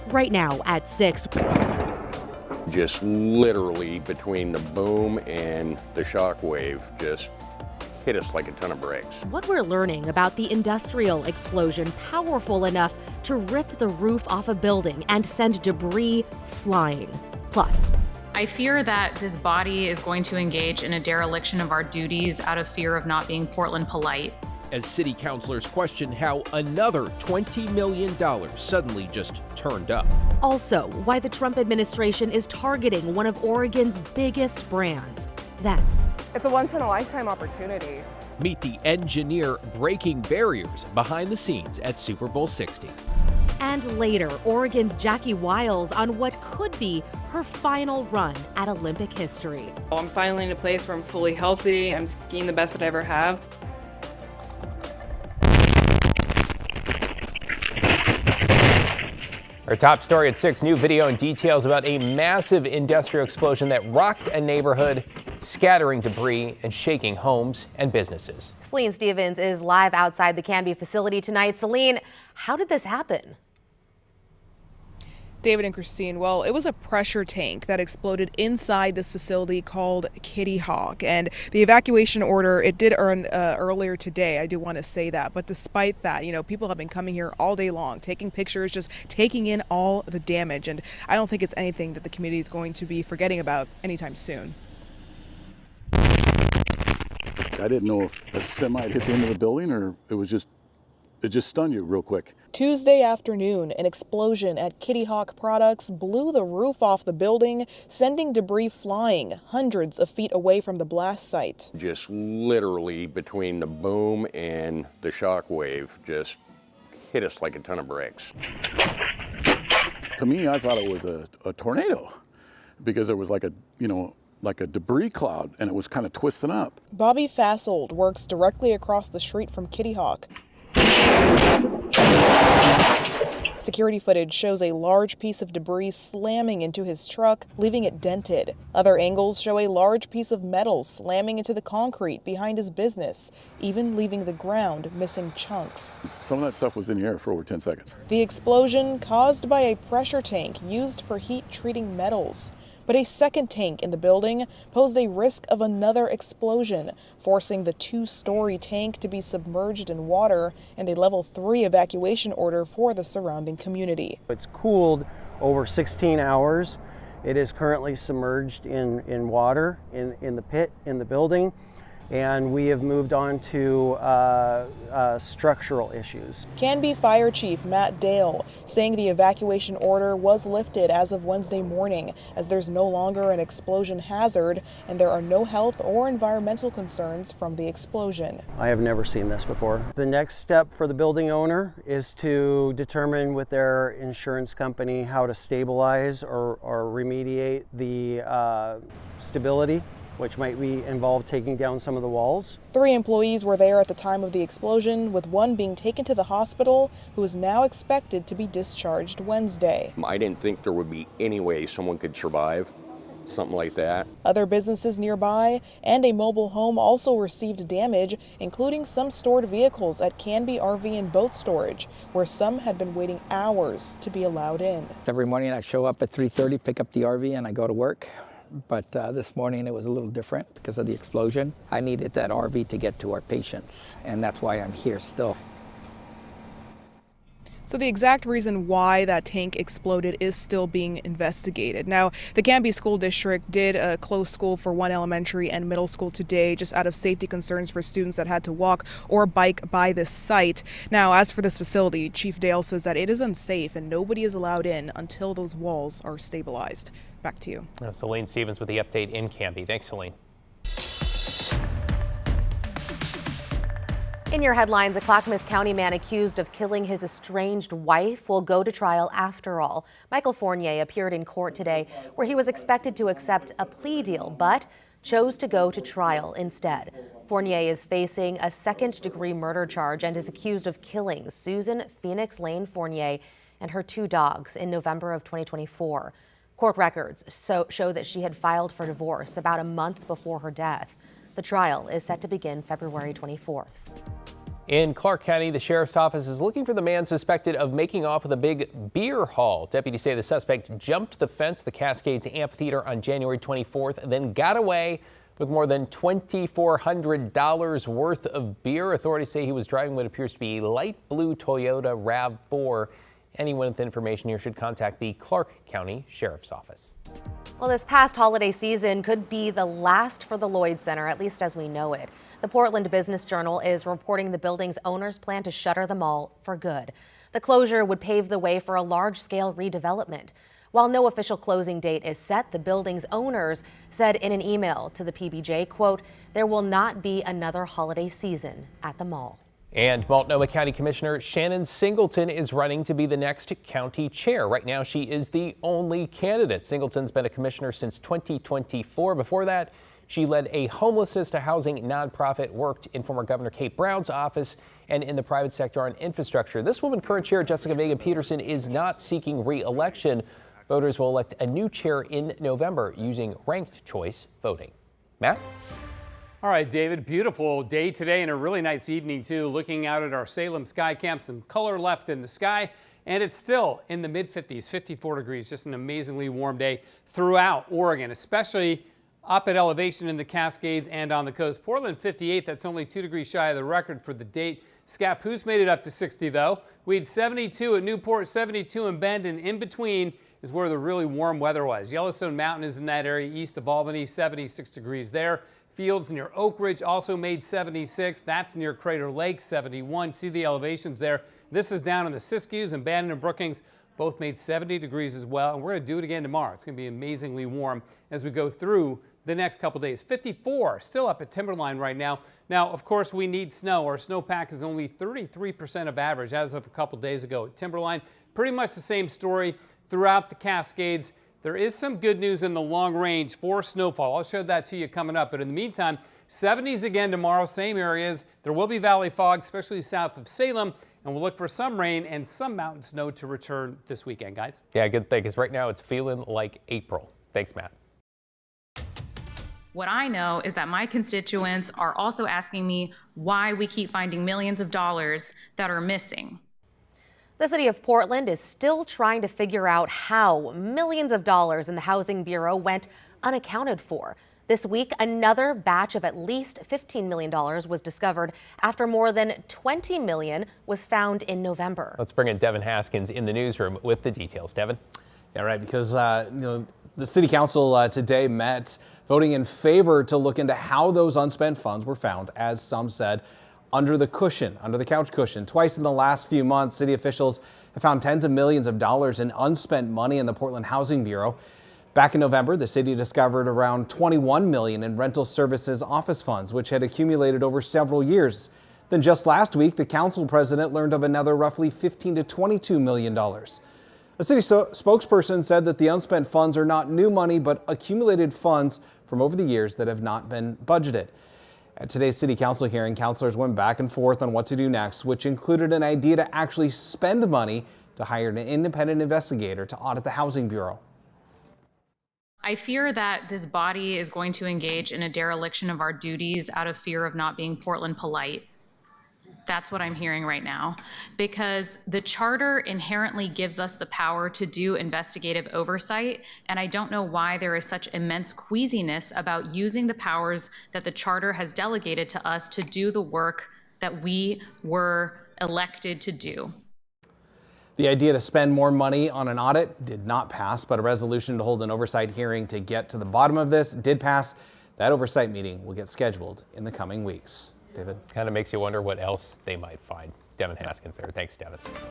Right now at 6. Just literally between the boom and the shock wave just hit us like a ton of bricks. What we're learning about the industrial explosion powerful enough to rip the roof off a building and send debris flying. Plus, I fear that this body is going to engage in a dereliction of our duties out of fear of not being Portland polite. As city councilors question how another $20 million suddenly just turned up. Also, why the Trump administration is targeting one of Oregon's biggest brands. Then, it's a once-in-a-lifetime opportunity. Meet the engineer breaking barriers behind the scenes at Super Bowl 60. And later, Oregon's Jackie Wiles on what could be her final run at Olympic history. I'm finally in a place where I'm fully healthy. I'm skiing the best that I ever have. Our top story at 6, new video and details about a massive industrial explosion that rocked a neighborhood, scattering debris and shaking homes and businesses. Celine Stevens is live outside the Canby facility tonight. Celine, how did this happen? David and Christine, well, it was a pressure tank that exploded inside this facility called Kitty Hawk, and the evacuation order, it did earn earlier today. I do want to say that, but despite that, people have been coming here all day long, taking pictures, just taking in all the damage, and I don't think it's anything that the community is going to be forgetting about anytime soon. I didn't know if a semi had hit the end of the building or it just stunned you real quick. Tuesday afternoon, an explosion at Kitty Hawk Products blew the roof off the building, sending debris flying hundreds of feet away from the blast site. Just literally between the boom and the shock wave just hit us like a ton of bricks. To me, I thought it was a tornado because there was like a debris cloud and it was kind of twisting up. Bobby Fassold works directly across the street from Kitty Hawk. Security footage shows a large piece of debris slamming into his truck, leaving it dented. Other angles show a large piece of metal slamming into the concrete behind his business, even leaving the ground missing chunks. Some of that stuff was in the air for over 10 seconds. The explosion caused by a pressure tank used for heat treating metals. But a second tank in the building posed a risk of another explosion, forcing the 2-story tank to be submerged in water and a level 3 evacuation order for the surrounding community. It's cooled over 16 hours. It is currently submerged in water in the pit in the building. And we have moved on to structural issues. Canby Fire Chief Matt Dale saying the evacuation order was lifted as of Wednesday morning, as there's no longer an explosion hazard and there are no health or environmental concerns from the explosion. I have never seen this before. The next step for the building owner is to determine with their insurance company how to stabilize or remediate the stability, which might be involve taking down some of the walls. 3 employees were there at the time of the explosion, with one being taken to the hospital, who is now expected to be discharged Wednesday. I didn't think there would be any way someone could survive something like that. Other businesses nearby and a mobile home also received damage, including some stored vehicles at Canby RV and Boat Storage, where some had been waiting hours to be allowed in. Every morning I show up at 3:30, pick up the RV, and I go to work. But this morning it was a little different because of the explosion. I needed that RV to get to our patients, and that's why I'm here still. So the exact reason why that tank exploded is still being investigated. Now, the Canby School District did close school for one elementary and middle school today, just out of safety concerns for students that had to walk or bike by this site. Now, as for this facility, Chief Dale says that it is unsafe and nobody is allowed in until those walls are stabilized. Back to you. Celine Stevens with the update in Canby. Thanks, Celine. In your headlines, a Clackamas County man accused of killing his estranged wife will go to trial after all. Michael Fournier appeared in court today where he was expected to accept a plea deal, but chose to go to trial instead. Fournier is facing a second-degree murder charge and is accused of killing Susan Phoenix Lane Fournier and her 2 dogs in November of 2024. Court records show that she had filed for divorce about a month before her death. The trial is set to begin February 24th. In Clark County, the sheriff's office is looking for the man suspected of making off with a big beer haul. Deputies say the suspect jumped the fence of the Cascades Amphitheater on January 24th, then got away with more than $2,400 worth of beer. Authorities say he was driving what appears to be a light blue Toyota RAV4. Anyone with information here should contact the Clark County Sheriff's Office. Well, this past holiday season could be the last for the Lloyd Center, at least as we know it. The Portland Business Journal is reporting the building's owners plan to shutter the mall for good. The closure would pave the way for a large-scale redevelopment. While no official closing date is set, the building's owners said in an email to the PBJ, quote, "There will not be another holiday season at the mall." And Multnomah County Commissioner Shannon Singleton is running to be the next county chair. Right now, she is the only candidate. Singleton's been a commissioner since 2024. Before that, she led a homelessness to housing nonprofit, worked in former Governor Kate Brown's office, and in the private sector on infrastructure. This woman, current chair Jessica Megan Peterson, is not seeking re-election. Voters will elect a new chair in November using ranked choice voting. Matt? All right, David, beautiful day today and a really nice evening too. Looking out at our Salem sky cam, some color left in the sky, and it's still in the mid-50s, 54 degrees, just an amazingly warm day throughout Oregon, especially up at elevation in the Cascades and on the coast. Portland 58, that's only 2 degrees shy of the record for the date. Scappoose made it up to 60 though. We had 72 at Newport, 72 in Bend, and in between is where the really warm weather was. Yellowstone Mountain is in that area east of Albany, 76 degrees there. Fields near Oak Ridge also made 76. That's near Crater Lake, 71. See the elevations there. This is down in the Siskiyous, and Bandon and Brookings both made 70 degrees as well. And we're going to do it again tomorrow. It's going to be amazingly warm as we go through the next couple days. 54 still up at Timberline right now. Now, of course, we need snow. Our snowpack is only 33% of average as of a couple days ago at Timberline. Pretty much the same story throughout the Cascades. There is some good news in the long range for snowfall. I'll show that to you coming up. But in the meantime, 70s again tomorrow, same areas. There will be valley fog, especially south of Salem, and we'll look for some rain and some mountain snow to return this weekend, guys. Yeah, good thing is right now it's feeling like April. Thanks, Matt. What I know is that my constituents are also asking me why we keep finding millions of dollars that are missing. The city of Portland is still trying to figure out how millions of dollars in the Housing Bureau went unaccounted for. This week, another batch of at least $15 million was discovered after more than $20 million was found in November. Let's bring in Devin Haskins in the newsroom with the details. Devin? Yeah, right, because the city council today met voting in favor to look into how those unspent funds were found, as some said, under the cushion, under the couch cushion. Twice in the last few months, city officials have found tens of millions of dollars in unspent money in the Portland Housing Bureau. Back in November, the city discovered around $21 million in rental services office funds, which had accumulated over several years. Then just last week, the council president learned of another roughly $15 to $22 million. A city spokesperson said that the unspent funds are not new money, but accumulated funds from over the years that have not been budgeted. At today's city council hearing, councilors went back and forth on what to do next, which included an idea to actually spend money to hire an independent investigator to audit the Housing Bureau. I fear that this body is going to engage in a dereliction of our duties out of fear of not being Portland polite. That's what I'm hearing right now, because the charter inherently gives us the power to do investigative oversight, and I don't know why there is such immense queasiness about using the powers that the charter has delegated to us to do the work that we were elected to do. The idea to spend more money on an audit did not pass, but a resolution to hold an oversight hearing to get to the bottom of this did pass. That oversight meeting will get scheduled in the coming weeks. David? Kind of makes you wonder what else they might find. Devin Haskins there. Thanks, Devin.